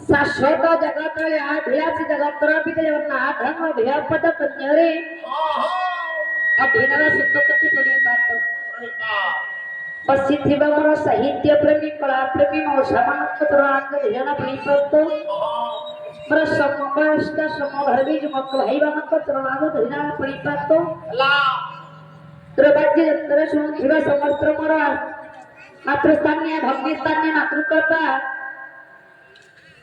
शाश्वत जगत अभिलाषी जगत धर्म भ्यापद कन्यरे अभिनव सुतपति परिपात पश्चिम मोर साहित्य प्रेमी कला प्रेमी मोर सामान्य तरांग ध्यान परिपात मोर समस्त समधर्मी मक भाई बहन तरांग ध्यान परिपात द्रव्य यंत्र सुन समस्त मोर मातृस्थान्य भग्निस्थान्य मातृकर्ता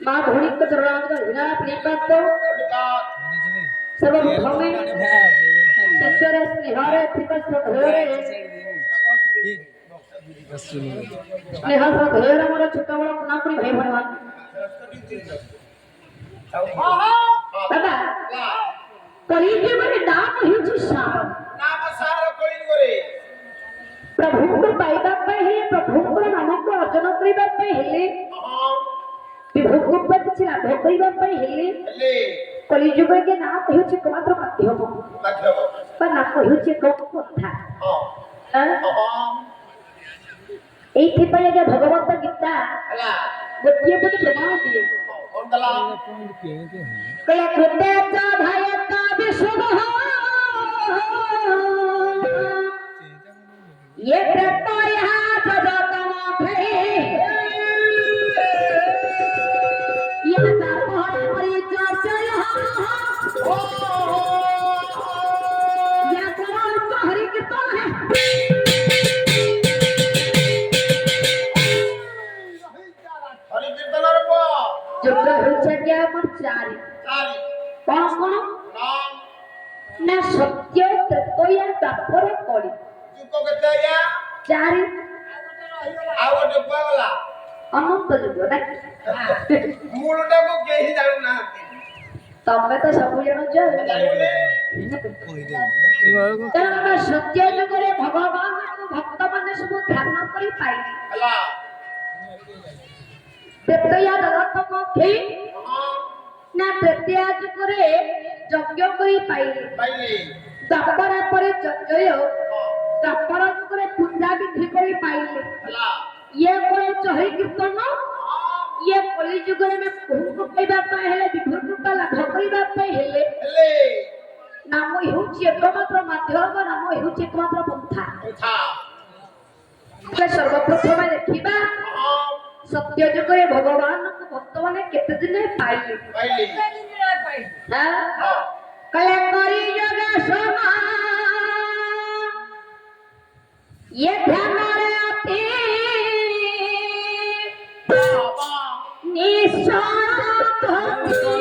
माँ भूमि को चरणांग हिना प्रीपत सर्व भूमि सच्चर स्नेहारे त्रिपत धरे स्नेहा धरे मोर छोटा बड़ा पुना पुनी भाई भगवान दादा कलियुग में नाम हिजु सार नाम सार कलियुग रे प्रभु को पाइबा पे ही प्रभु को नाम को अर्जन करिबा पे हेले विभुगुप्त छिला भोगैबा पई हेले कलियुग के नाम हेउछि मात्र माध्यम पर नाम हेउछि कथा एथि पय जे भगवत गीता गोटिए पद प्रमाण दिए कला कृत्य च धायता विश्व ये तो यहाँ सजाता थे ये हमारी चर्चा ये कौन हरि कीर्तन है হরি কীর্তনের পর যুগ হচ্ছে কি আমার চারি চারি কোন কোন নাম না সত্য ত্রৈয়া তারপরে করি যুগ কেতে আয়া চারি ଆଉ ଗୋଟେ କୁଆଗଲା ଅନନ୍ତ ଯୁଗ ନାକି ମୂଳଟାକୁ କେହି ଜାଣୁନାହାନ୍ତି ତମେ ତ ସବୁ ଜାଣୁଛ ଜାଣିଲେ କାରଣ ସତ୍ୟ ଯୁଗରେ ଭଗବାନଙ୍କୁ ଭକ୍ତମାନେ ସବୁ ଧ୍ୟାନ କରି ପାଇଲେ ହେଲା ତ୍ରେତୟା ଜଗତମ ଖେଳି ହଁ ନା ତ୍ରେତୟା ଯୁଗରେ ଯଜ୍ଞ କରି ପାଇଲେ ପାଇଲେ ଦ୍ୱାପର ପରେ ଯଜ୍ଞ ହଁ ଦ୍ୱାପର ଯୁଗରେ ପୂଜା ବିଧି କରି ପାଇଲେ ହେଲା ଇଏ କରୁଛ ହରି କୀର୍ତ୍ତନ ଇଏ କଳି ଯୁଗରେ ଆମେ ପ୍ରଭୁଙ୍କୁ ପାଇବା ପାଇଁ ହେଲେ ବିଭୁ କୃପା ଲାଭ କରିବା ପାଇଁ ହେଲେ ହେଲେ ନାମ ହେଉଛି ଏକମାତ୍ର ମାଧ୍ୟମ ନାମ ହେଉଛି ଏକମାତ୍ର ପନ୍ଥା କଥା ଆମେ ସର୍ବପ୍ରଥମେ ଦେଖିବା ହଁ ସତ୍ୟ ଯୁଗରେ ଭଗବାନଙ୍କୁ ଭକ୍ତମାନେ କେତେ ଦିନ ପାଇଲେ ପାଇଲେ ହଁ ହଁ କଲେ କରି ଯୋଗ ସମା ये ध्याନରେ ଅତି ନିଃସ୍ୱାର୍ଥ ଭକ୍ତି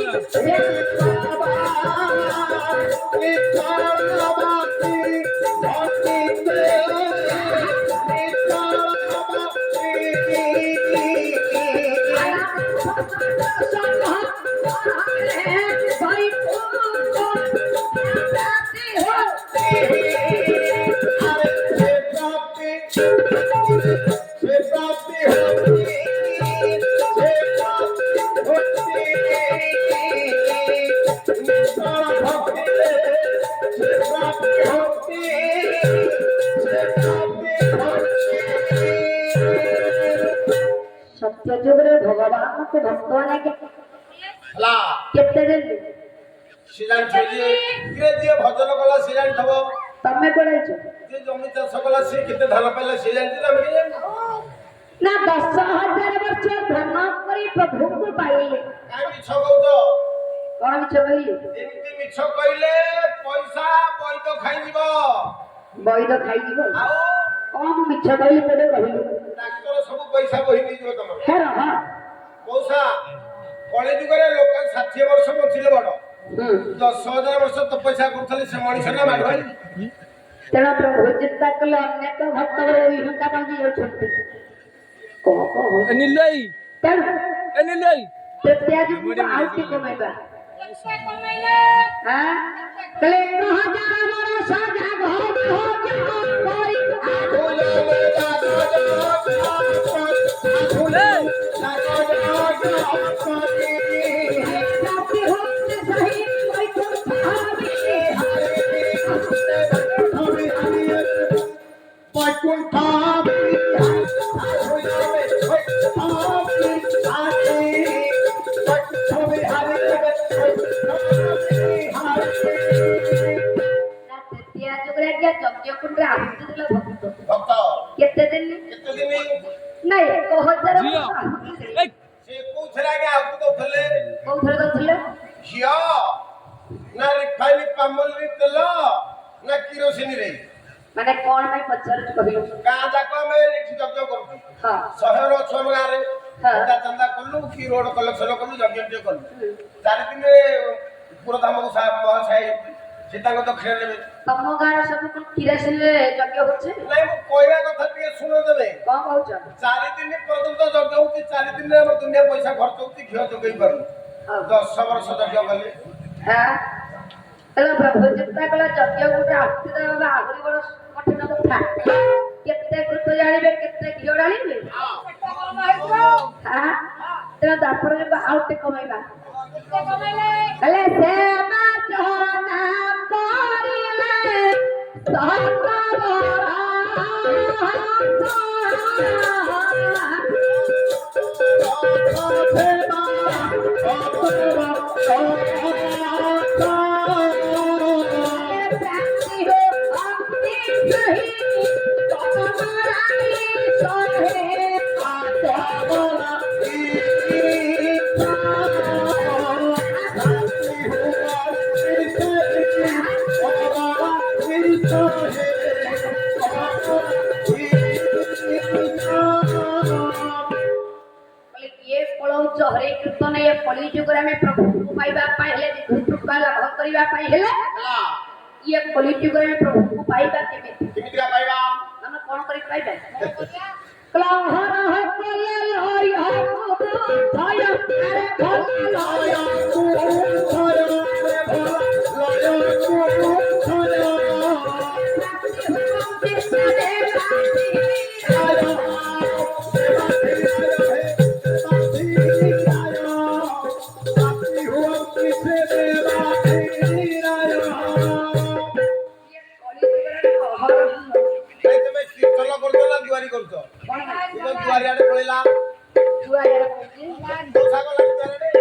सत्य जुगरे भगवान को भक्तों ହେଲା केते देले ସେ ଜାଣିଥିବେ ଯେ ଯିଏ ଭଜନ କଲା ସେ ଜାଣିଥିବ तमे पढ़ाइछो ଯିଏ ଜମି ଚାଷ କଲା ସେ କେତେ ଧାନ ପାଇଲା ସେ ଜାଣିଛି ନା ଆମେ କେହି ଜାଣିଛୁ ना 10,000 वर्ष धर्म करी प्रभु को पाइले କାହିଁ ମିଛ କହୁଛ कौन मिछ कहले ଏମିତି ମିଛ କହିଲେ ପଇସା ବୈଦ ଖାଇଯିବ बइद खाई जीवो ଆଉ कौन मिछ कहले तबे कहिलो ଡାକ୍ତର ସବୁ ପଇସା ବହି ନେଇଯିବ ତମର हे रहा ପଇସା କଳି ଯୁଗରେ ଲୋକ 60 ବର୍ଷ ବଞ୍ଚିଲେ ବଡ 10,000 ବର୍ଷ ତପସ୍ୟା କରୁଥିଲେ ସେ ମଣିଷ ନା ମାଢୁଆଳି तेना प्रभु चिंता कले अनेक भक्त हिंसा बांधी जाउछंती को एनिलाई तेना एनिलाई प्रत्याज को आउटी कमाइबा हां कले 1000 वर्ष जा घर हो कुंडे आहुति दिला भक्त ଭକ୍ତ केते दिन କେତେ ଦିନ नहीं 1000 जिया ए ସେ କୋଉଥିରେ ଆগে ଆହୁତି ଦଉଥିଲେ କୋଉଥରେ ଦଉଥିଲେ ଘିଅ ନା ରିଫାଇନ ପାମଲି ତେଲ ନା କିରୋସିନିରେ ମାନେ କଣ ପାଇଁ ପଚାରୁଛୁ କହିଲୁ ଗାଁ ଯାକ ଆମେ ଏଠି ଯଜ୍ଞ କରୁଛୁ ହଁ ଶହେରୁ ଅଛୁ ଆମ ଗାଁରେ ହଁ। ଚନ୍ଦା କଲୁ କି ରୋଡ କଲେକ୍ସନ କଲୁ ଯଜ୍ଞ ଟିକେ କଲୁ 4 ଦିନରେ ପୁରଧାମକୁ ମହାଛାଇ ସେ ତାଙ୍କ ଦକ୍ଷିଣ ନେବେ ତମ ଗାଁରେ ସବୁ କଣ କିରାସିନରେ ଯଜ୍ଞ ହଉଛି ନାଇଁ ମୁଁ କହିବା କଥା ଟିକେ ଶୁଣ ଦେବେ କଣ କହୁଛ 4 ଦିନ ପର୍ଯ୍ୟନ୍ତ ଯଜ୍ଞ ହଉଛି 4 ଦିନରେ ଆମ ଦୁନିଆ ପଇସା ଖର୍ଚ୍ଚ ହଉଛି ଘିଅ ଯୋଗେଇ ପାରୁନି ହଁ 10 ବର୍ଷ ଯଜ୍ଞ କଲେ ହାଁ ହେଲେ ପ୍ରଭୁ ଚିନ୍ତା କଲା ଯଜ୍ଞ ଗୋଟେ ଆହୁତି ଦେବା ଆହୁରି ବଡ କଠିନ କଥା କେତେ କୃତ ଜାଣିବେ କେତେ ଘିଅ ଜାଣିବେ ହାଁ ତେଣୁ ତାପରେ ଯୋଗ ଆଉ ଟିକେ କମେଇବା ହେଲେ ସେ ମାଛ ନାମ କରିଲେ ଇଏ କଳିଯୁଗରେ ପ୍ରଭୁଙ୍କୁ ପାଇବା କେମିତି କେମିତିକା ପାଇବା ଆମେ କଣ କରି ପାଇବା କ୍ଲହର ହକଲେ ଲୟ ଥୟ ଆରେ ଭଲ ଲୟ ଭାଇ ତମେ କୀର୍ତ୍ତନ କରୁଛ ନା ଦୁଆରି କରୁଛ ଦୁଆରି ଆଡେ ପଳେଇଲା ଛୁଆ ପଇସା ଗଲା